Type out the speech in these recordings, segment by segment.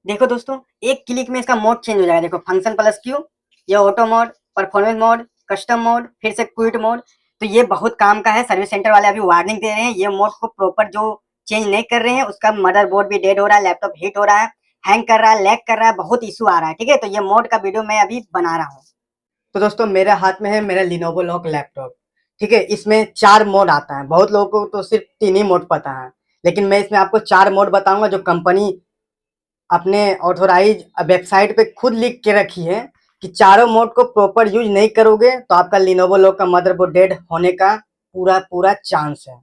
देखो दोस्तों, एक क्लिक में इसका मोड चेंज हो जाएगा। देखो, फंक्शन प्लस क्यू, ये auto mode, performance mode, custom mode, फिर से क्विट मोड। तो ये बहुत काम का है। सर्विस सेंटर वाले अभी वार्निंग दे रहे हैं, ये मोड को प्रॉपर जो चेंज नहीं कर रहे हैं उसका मदरबोर्ड भी डेड हो रहा है, लैपटॉप हीट हो रहा है, हैंग कर रहा है, लैग कर रहा है, बहुत इशू आ रहा है। ठीक है, तो ये मोड का वीडियो मैं अभी बना रहा हूँ। तो दोस्तों, मेरे हाथ में है मेरा लिनोवो लॉक लैपटॉप। ठीक है, इसमें 4 मोड आता है। बहुत लोगों को तो सिर्फ 3 ही मोड पता है, लेकिन मैं इसमें आपको 4 मोड बताऊंगा जो कंपनी अपने ऑथोराइज वेबसाइट पे खुद लिख के रखी है कि चारों मोड को प्रॉपर यूज नहीं करोगे तो आपका लिनोवो लॉक का मदरबोर्ड डेड होने का पूरा पूरा चांस है।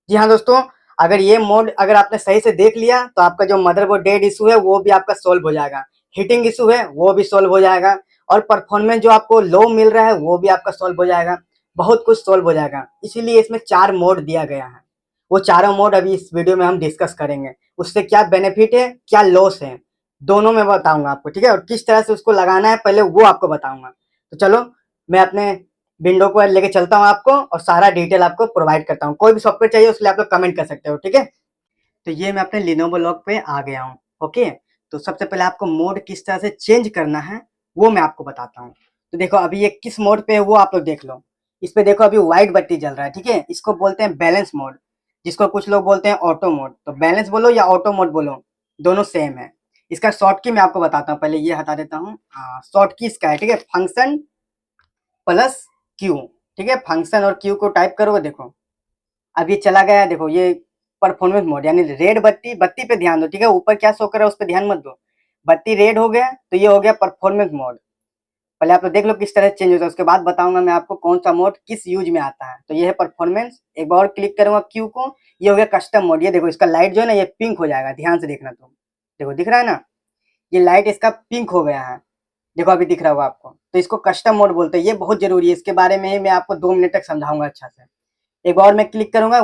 जी हाँ दोस्तों, अगर ये मोड अगर आपने सही से देख लिया तो आपका जो मदरबोर्ड डेड इशू है वो भी आपका सोल्व हो जाएगा, हीटिंग इशू है वो भी सोल्व हो जाएगा, और परफॉर्मेंस जो आपको लो मिल रहा है वो भी आपका सोल्व हो जाएगा। बहुत कुछ सोल्व हो जाएगा, इसीलिए इसमें 4 मोड दिया गया है। वो चारों मोड अभी इस वीडियो में हम डिस्कस करेंगे। उससे क्या बेनिफिट है, क्या लॉस है, दोनों मैं बताऊंगा आपको। ठीक है, और किस तरह से उसको लगाना है पहले वो आपको बताऊंगा। तो चलो, मैं अपने विंडो को लेके चलता हूँ आपको और सारा डिटेल आपको प्रोवाइड करता हूँ। कोई भी सॉफ्टवेयर चाहिए उसके लिए आप लोग कमेंट कर सकते हो। ठीक है, तो ये मैं अपने लिनोवो लॉक पे आ गया हूँ। ओके, तो सबसे पहले आपको मोड किस तरह से चेंज करना है वो मैं आपको बताता हूँ। तो देखो, अभी ये किस मोड पे है वो आप लोग देख लो। इस पे देखो अभी व्हाइट बत्ती जल रहा है। ठीक है, इसको बोलते हैं बैलेंस मोड, जिसको कुछ लोग बोलते हैं ऑटो मोड। तो बैलेंस बोलो या ऑटो मोड बोलो, दोनों सेम है। इसका शॉर्ट की मैं आपको बताता हूँ, पहले ये हटा देता हूँ। हाँ, शॉर्ट की इसका है। ठीक है, फंक्शन प्लस क्यू। ठीक है, फंक्शन और क्यू को टाइप करोगे, देखो अब ये चला गया है। देखो, ये परफॉर्मेंस मोड यानी रेड बत्ती, बत्ती पे ध्यान दो। ठीक है, ऊपर क्या शो कर रहा है उस पर ध्यान मत दो। बत्ती रेड हो गया तो ये हो गया परफॉर्मेंस मोड। पहले आप लोग देख लो किस तरह चेंज होता है, उसके बाद बताऊंगा मैं आपको कौन सा मोड किस यूज में आता है। तो ये है परफॉर्मेंस। एक बार और क्लिक करूंगा क्यू को, ये हो गया कस्टम मोड। ये देखो, इसका लाइट जो है ना ये पिंक हो जाएगा, ध्यान से देखना तुम। देखो दिख रहा है ना, ये लाइट इसका पिंक हो गया है। देखो अभी दिख रहा होगा आपको। तो इसको कस्टम मोड बोलते हैं, ये बहुत जरूरी है। इसके बारे में ही मैं आपको 2 मिनट तक समझाऊंगा अच्छा से। एक बार मैं क्लिक करूंगा,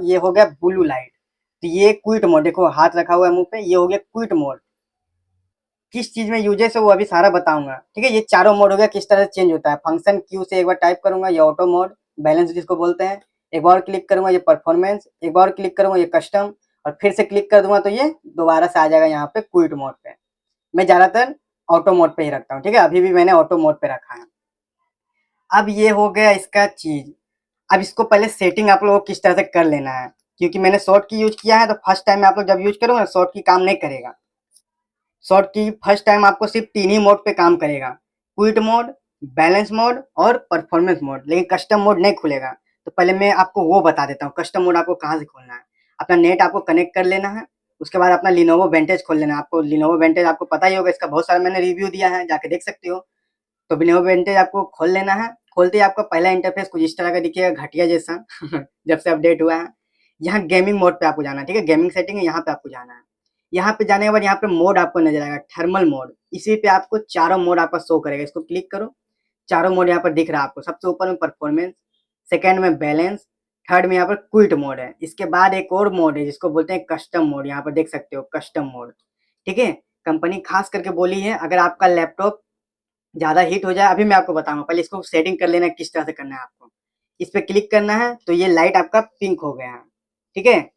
ये हो गया ब्लू लाइट। तो ये क्विट मोड, देखो हाथ रखा हुआ है मुंह पे, ये हो गया क्विट मोड। किस चीज में यूजेस है वो अभी सारा बताऊंगा। ठीक है, ये चारों मोड हो गया किस तरह से चेंज होता है। फंक्शन क्यू से एक बार टाइप करूंगा, ये ऑटो मोड, बैलेंस जिसको बोलते हैं। एक बार क्लिक करूंगा, ये परफॉर्मेंस। एक बार क्लिक करूंगा, ये कस्टम। और फिर से क्लिक कर दूंगा तो ये दोबारा से आ जाएगा यहाँ पे क्विट मोड पे। मैं ज्यादातर ऑटो मोड पे ही रखता हूँ। ठीक है, अभी भी मैंने ऑटो मोड पे रखा है। अब ये हो गया इसका चीज। अब इसको पहले सेटिंग आप लोगों को किस तरह से कर लेना है, क्योंकि मैंने शॉर्ट की यूज किया है तो फर्स्ट टाइम में आप लोग जब यूज करोगे शॉर्ट की काम नहीं करेगा। शॉर्ट की फर्स्ट टाइम आपको सिर्फ 3 ही मोड पे काम करेगा, क्विट मोड, बैलेंस मोड और परफॉर्मेंस मोड, लेकिन कस्टम मोड नहीं खुलेगा। तो पहले मैं आपको वो बता देता हूँ कस्टम मोड आपको कहाँ से खोलना है। अपना नेट आपको कनेक्ट कर लेना है, उसके बाद अपना लिनोवो वेंटेज खोल लेना है। आपको लिनोवो वेंटेज आपको पता ही होगा, इसका बहुत सारा मैंने रिव्यू दिया है, जाके देख सकते हो। तो लिनोवो वेंटेज आपको खोल लेना है। खोलते ही आपका पहला इंटरफेस कुछ इस तरह का दिखेगा, घटिया जैसा जब से अपडेट हुआ है। यहाँ गेमिंग मोड पे आपको जाना है। ठीक है, गेमिंग सेटिंग है, यहाँ पे आपको जाना है। यहाँ पे जाने के बाद यहाँ पे मोड आपको नजर आएगा, थर्मल मोड। इसी पे आपको चारों मोड आपका शो करेगा, इसको क्लिक करो। चारों मोड यहाँ पर दिख रहा है आपको। सबसे ऊपर में परफॉर्मेंस, सेकंड में बैलेंस, थर्ड में यहाँ पर क्विट मोड है। इसके बाद एक और मोड है जिसको बोलते हैं कस्टम मोड, यहाँ पर देख सकते हो कस्टम मोड। ठीक है, कंपनी खास करके बोली है अगर आपका लैपटॉप ज्यादा हीट हो जाए, अभी मैं आपको बताऊंगा, पहले इसको सेटिंग कर लेना किस तरह से करना है आपको। इस पे क्लिक करना है तो ये लाइट आपका पिंक हो गया है। ठीक है,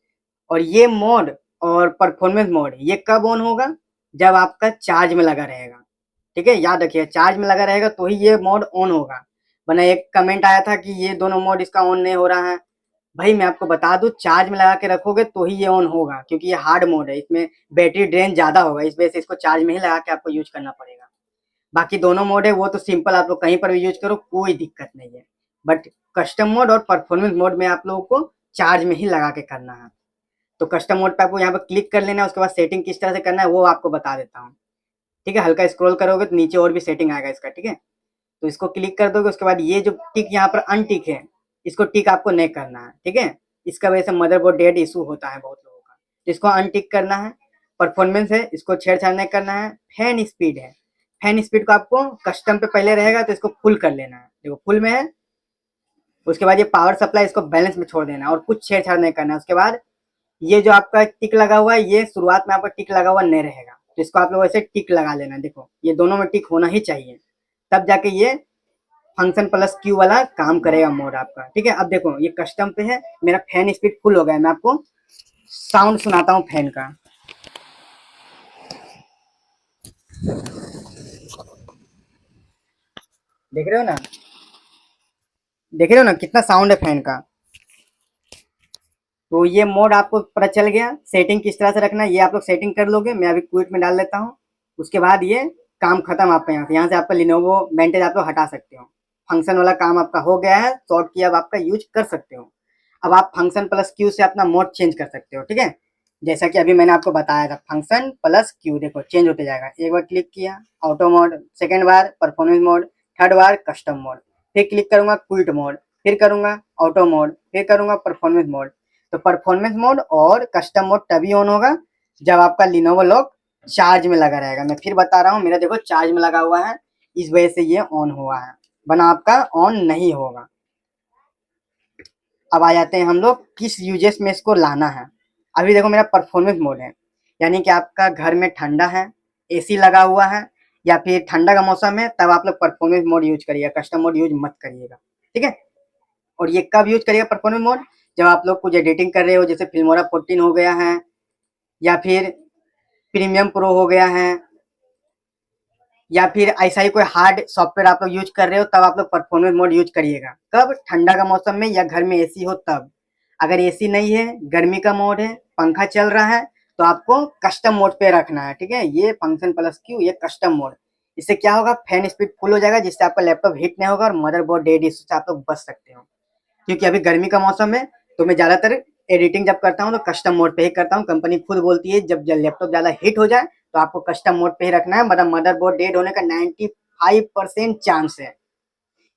और ये मोड और परफॉर्मेंस मोड ये कब ऑन होगा, जब आपका चार्ज में लगा रहेगा। ठीक है, याद रखिए चार्ज में लगा रहेगा तो ही ये मोड ऑन होगा। वरना एक कमेंट आया था कि ये दोनों मोड इसका ऑन नहीं हो रहा है। भाई मैं आपको बता दूं, चार्ज में लगा के रखोगे तो ही ये ऑन होगा, क्योंकि ये हार्ड मोड है, इसमें बैटरी ड्रेन ज्यादा होगा, इस वजह से इसको चार्ज में ही लगा के आपको यूज करना पड़ेगा। बाकी दोनों मोड है वो तो सिंपल, आप लोग कहीं पर भी यूज करो कोई दिक्कत नहीं है। बट कस्टम मोड और परफॉर्मेंस मोड में आप लोगों को चार्ज में ही लगा के करना है। तो कस्टम मोड पे आपको यहाँ पर क्लिक कर लेना है, उसके बाद सेटिंग किस तरह से करना है वो आपको बता देता हूँ। ठीक है, हल्का स्क्रॉल करोगे तो नीचे और भी सेटिंग आएगा इसका। ठीक है, तो इसको क्लिक कर दोगे, उसके बाद ये जो टिक यहाँ पर अनटिक है, इसको टिक आपको नहीं करना है। ठीक है, इसका वजह से मदरबोर्ड डेड इशू होता है बहुत लोगों का, तो इसको अनटिक करना है। परफॉर्मेंस है, इसको छेड़छाड़ नहीं करना है। फैन स्पीड है, फैन स्पीड को आपको कस्टम पे पहले रहेगा तो इसको फुल कर लेना है। देखो फुल में है। उसके बाद ये पावर सप्लाई, इसको बैलेंस में छोड़ देना है और कुछ छेड़छाड़ नहीं करना है। उसके बाद ये जो आपका टिक लगा हुआ है, ये शुरुआत में आपका टिक लगा हुआ नहीं रहेगा, तो इसको आप लोग ऐसे टिक लगा लेना। देखो ये दोनों में टिक होना ही चाहिए, तब जाके ये फंक्शन प्लस क्यू वाला काम करेगा मोड आपका। ठीक है, अब देखो ये कस्टम पे है, मेरा फैन स्पीड फुल हो गया है। मैं आपको साउंड सुनाता हूँ फैन का। देख रहे हो ना, देख रहे हो ना कितना साउंड है फैन का। तो ये मोड आपको पता चल गया, सेटिंग किस तरह से रखना है ये आप लोग सेटिंग कर लोगे। मैं अभी क्विट में डाल लेता हूँ, उसके बाद ये काम खत्म। आपका यहाँ से आपका लिनोवो मेंटेज आप लोग हटा सकते हो। फंक्शन वाला काम आपका हो गया है, शॉर्ट की अब आपका यूज कर सकते हो। अब आप फंक्शन प्लस क्यू से अपना मोड चेंज कर सकते हो, ठीक है। जैसा कि अभी मैंने आपको बताया था, फंक्शन प्लस क्यू देखो चेंज होते जाएगा। एक बार क्लिक किया ऑटो मोड, सेकेंड बार परफॉर्मेंस मोड, थर्ड बार कस्टम मोड, फिर क्लिक करूंगा क्विट मोड, फिर करूंगा ऑटो मोड, फिर करूंगा परफॉर्मेंस मोड। तो परफॉर्मेंस मोड और कस्टम मोड तभी ऑन होगा जब आपका लिनोवो लॉक चार्ज में लगा रहेगा। मैं फिर बता रहा हूँ, मेरा देखो चार्ज में लगा हुआ है, इस वजह से ये ऑन हुआ है, वरना आपका ऑन नहीं होगा। अब आ जाते हैं हम लोग किस यूजेस में इसको लाना है। अभी देखो मेरा परफॉर्मेंस मोड है, यानी कि आपका घर में ठंडा है, एसी लगा हुआ है, या फिर ठंडा का मौसम है, तब आप लोग परफॉर्मेंस मोड यूज करिएगा, कस्टम मोड यूज मत करिएगा, ठीक है। और ये कब यूज करिएगा परफॉर्मेंस मोड? जब आप लोग कुछ एडिटिंग कर रहे हो, जैसे फिल्मोरा 14 हो गया है, या फिर प्रीमियम प्रो हो गया है, या फिर ऐसा ही कोई हार्ड सॉफ्टवेयर आप लोग यूज कर रहे हो, तब आप लोग परफॉर्मेंस मोड यूज करिएगा। कब? ठंडा का मौसम में या घर में एसी हो तब। अगर एसी नहीं है, गर्मी का मोड है, पंखा चल रहा है, तो आपको कस्टम मोड पे रखना है, ठीक है। ये फंक्शन प्लस क्यू, ये कस्टम मोड। इससे क्या होगा, फैन स्पीड फुल हो जाएगा, जिससे आपका लैपटॉप हीट नहीं होगा और मदरबोर्ड डेड इश्यू से आप लोग बच सकते हो। क्योंकि अभी गर्मी का मौसम है, तो मैं ज्यादातर एडिटिंग जब करता हूँ तो कस्टम मोड पे ही करता हूँ। कंपनी खुद बोलती है जब लैपटॉप ज्यादा हीट हो जाए तो आपको कस्टम मोड पे ही रखना है, मतलब मदरबोर्ड डेड होने का 95% चांस है।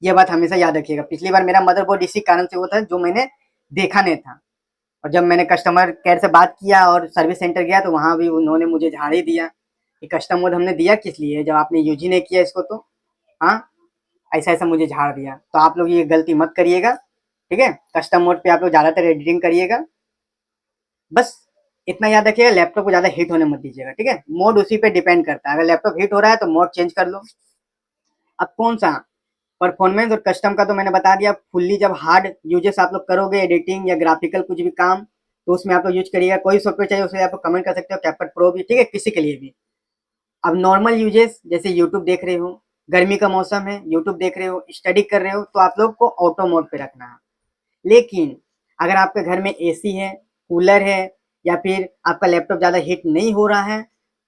ये बात हमेशा याद रखिएगा। पिछली बार मेरा मदरबोर्ड इसी कारण से हुआ था, जो मैंने देखा नहीं था। और जब मैंने कस्टमर केयर से बात किया और सर्विस सेंटर गया, तो वहां भी उन्होंने मुझे झाड़ ही दिया कि कस्टम मोड हमने दिया किस लिए जब आपने यूज ही नहीं किया इसको। तो हाँ, ऐसा ऐसा मुझे झाड़ दिया। तो आप लोग ये गलती मत करिएगा, ठीक है। कस्टम मोड पे आप लोग ज्यादातर एडिटिंग करिएगा, बस इतना याद रखिएगा। लैपटॉप को ज्यादा हीट होने मत दीजिएगा, ठीक है। मोड उसी पे डिपेंड करता है, अगर लैपटॉप हीट हो रहा है तो मोड चेंज कर लो। अब कौन सा, परफॉर्मेंस और कस्टम का तो मैंने बता दिया। फुल्ली जब हार्ड यूजेस आप लोग करोगे, एडिटिंग या ग्राफिकल कुछ भी काम, तो उसमें आप लोग यूज करिएगा। कोई सॉफ्टवेयर चाहिए उसे आप लोग कमेंट कर सकते हो, कैपकट प्रो भी, ठीक है, किसी के लिए भी। अब नॉर्मल यूजेस जैसे यूट्यूब देख रहे हो, गर्मी का मौसम है, यूट्यूब देख रहे हो, स्टडी कर रहे हो, तो आप लोग को ऑटो मोड पे रखना है। लेकिन अगर आपके घर में एसी है, कूलर है, या फिर आपका लैपटॉप ज़्यादा हीट नहीं हो रहा है,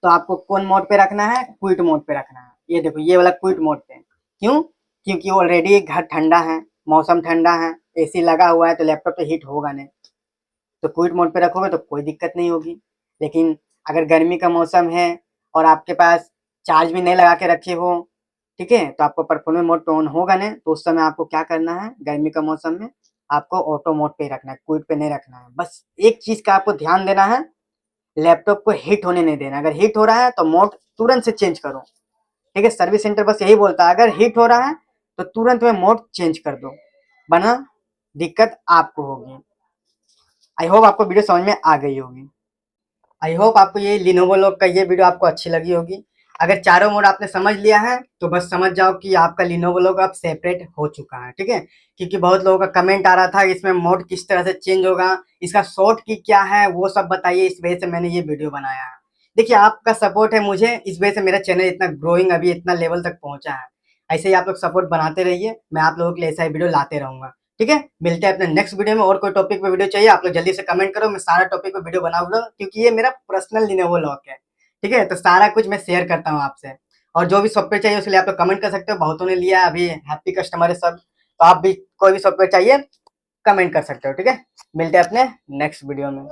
तो आपको कौन मोड पे रखना है? क्विट मोड पे रखना है। ये देखो ये वाला क्विट मोड पे। क्यों? क्योंकि ऑलरेडी घर ठंडा है, मौसम ठंडा है, एसी लगा हुआ है, तो लैपटॉप तो हीट होगा नहीं। तो क्विट मोड पे रखोगे तो कोई दिक्कत नहीं होगी। लेकिन अगर गर्मी का मौसम है और आपके पास चार्ज भी नहीं लगा के रखे हो, ठीक है, तो आपको परफॉर्मेंस मोड पे ऑन होगा नहीं। तो उस समय आपको क्या करना है, गर्मी का मौसम में आपको ऑटो मोड पे रखना है, क्विट पे नहीं रखना है। बस एक चीज का आपको ध्यान देना है, लैपटॉप को हीट होने नहीं देना। अगर हीट हो रहा है तो मोड तुरंत से चेंज करो, ठीक है। सर्विस सेंटर बस यही बोलता है, अगर हीट हो रहा है तो तुरंत में मोड चेंज कर दो, वरना दिक्कत आपको होगी। आई होप आपको वीडियो समझ में आ गई होगी। आई होप आपको ये लिनोवो लॉक का ये वीडियो आपको अच्छी लगी होगी। अगर चारों मोड आपने समझ लिया है तो बस समझ जाओ कि आपका लिनोवो लॉक अब सेपरेट हो चुका है, ठीक है। क्योंकि बहुत लोगों का कमेंट आ रहा था इसमें मोड किस तरह से चेंज होगा, इसका शॉर्ट की क्या है, वो सब बताइए। इस वजह से मैंने ये वीडियो बनाया है। देखिए आपका सपोर्ट है मुझे, इस वजह से मेरा चैनल इतना ग्रोइंग अभी इतना लेवल तक पहुंचा है। ऐसे ही आप लोग सपोर्ट बनाते रहिए, मैं आप लोगों के लिए ऐसा ही वीडियो लाते रहूंगा, ठीक है। मिलते हैं अपने नेक्स्ट वीडियो में। और कोई टॉपिक पे वीडियो चाहिए आप लोग जल्दी से कमेंट करो, मैं सारा टॉपिक पे वीडियो बनाऊंगा, क्योंकि ये मेरा पर्सनल लिनोवो लॉक है, ठीक है। तो सारा कुछ मैं शेयर करता हूँ आपसे। और जो भी सॉफ्टवेयर चाहिए उसके लिए आप लोग कमेंट कर सकते हो, बहुतों ने लिया अभी, हैप्पी कस्टमर है सब। तो आप भी कोई भी सॉफ्टवेयर चाहिए कमेंट कर सकते हो, ठीक है। मिलते हैं अपने नेक्स्ट वीडियो में।